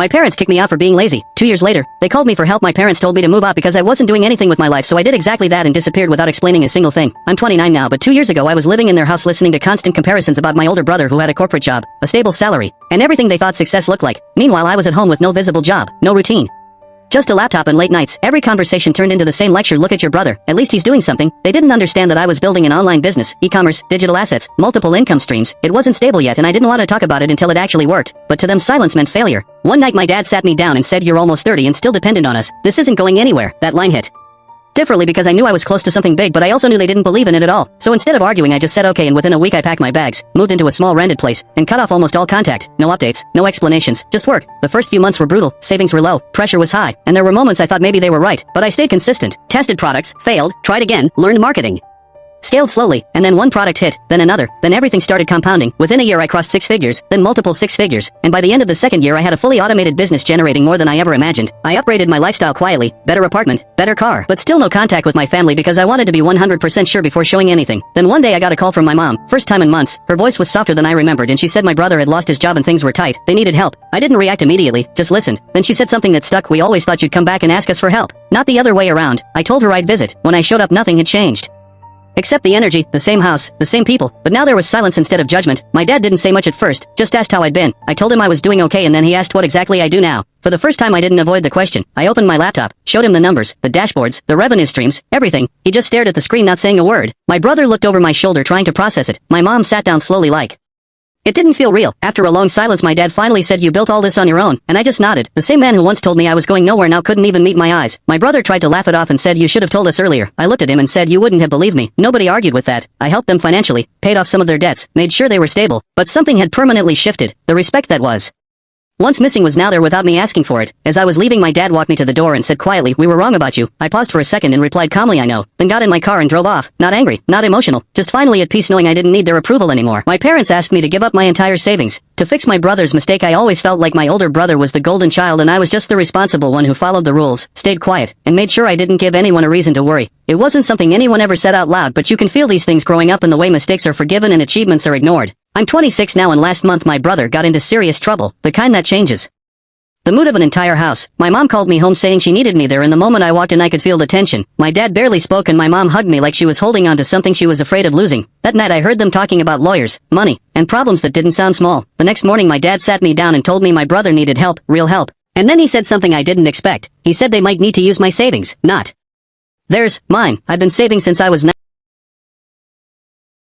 My parents kicked me out for being lazy. 2 years later, they called me for help. My parents told me to move out because I wasn't doing anything with my life, so I did exactly that and disappeared without explaining a single thing. I'm 29 now, but 2 years ago I was living in their house listening to constant comparisons about my older brother who had a corporate job, a stable salary, and everything they thought success looked like. Meanwhile, I was at home with no visible job, no routine. Just a laptop and late nights. Every conversation turned into the same lecture. Look at your brother. At least he's doing something. They didn't understand that I was building an online business, e-commerce, digital assets, multiple income streams. It wasn't stable yet and I didn't want to talk about it until it actually worked. But to them, silence meant failure. One night my dad sat me down and said, "You're almost 30 and still dependent on us. This isn't going anywhere." That line hit differently because I knew I was close to something big, but I also knew they didn't believe in it at all. So instead of arguing, I just said okay, and within a week I packed my bags, moved into a small rented place, and cut off almost all contact. No updates, no explanations, just work. The first few months were brutal, savings were low, pressure was high, and there were moments I thought maybe they were right, but I stayed consistent, tested products, failed, tried again, learned marketing. Scaled slowly, and then one product hit, then another, then everything started compounding. Within a year I crossed 6 figures, then multiple 6 figures, and by the end of the second year I had a fully automated business generating more than I ever imagined. I upgraded my lifestyle quietly, better apartment, better car, but still no contact with my family because I wanted to be 100% sure before showing anything. Then one day I got a call from my mom, first time in months. Her voice was softer than I remembered and she said my brother had lost his job and things were tight. They needed help. I didn't react immediately, just listened. Then she said something that stuck. "We always thought you'd come back and ask us for help. Not the other way around." I told her I'd visit. When I showed up, nothing had changed. Except the energy, the same house, the same people, but now there was silence instead of judgment. My dad didn't say much at first, just asked how I'd been. I told him I was doing okay and then he asked what exactly I do now. For the first time I didn't avoid the question. I opened my laptop, showed him the numbers, the dashboards, the revenue streams, everything. He just stared at the screen not saying a word. My brother looked over my shoulder trying to process it. My mom sat down slowly like. It didn't feel real. After a long silence my dad finally said, "You built all this on your own," and I just nodded. The same man who once told me I was going nowhere now couldn't even meet my eyes. My brother tried to laugh it off and said, "You should have told us earlier." I looked at him and said, "You wouldn't have believed me." Nobody argued with that. I helped them financially, paid off some of their debts, made sure they were stable, but something had permanently shifted. The respect that was once missing was now there without me asking for it. As I was leaving, my dad walked me to the door and said quietly, "We were wrong about you." I paused for a second and replied calmly, "I know." Then got in my car and drove off. Not angry, not emotional, just finally at peace knowing I didn't need their approval anymore. My parents asked me to give up my entire savings to fix my brother's mistake. I always felt like my older brother was the golden child and I was just the responsible one who followed the rules, stayed quiet, and made sure I didn't give anyone a reason to worry. It wasn't something anyone ever said out loud, but you can feel these things growing up in the way mistakes are forgiven and achievements are ignored. I'm 26 now and last month my brother got into serious trouble, the kind that changes the mood of an entire house. My mom called me home saying she needed me there, and the moment I walked in I could feel the tension. My dad barely spoke and my mom hugged me like she was holding on to something she was afraid of losing. That night I heard them talking about lawyers, money, and problems that didn't sound small. The next morning my dad sat me down and told me my brother needed help, real help. And then he said something I didn't expect. He said they might need to use my savings, not theirs, mine. I've been saving since I was 9.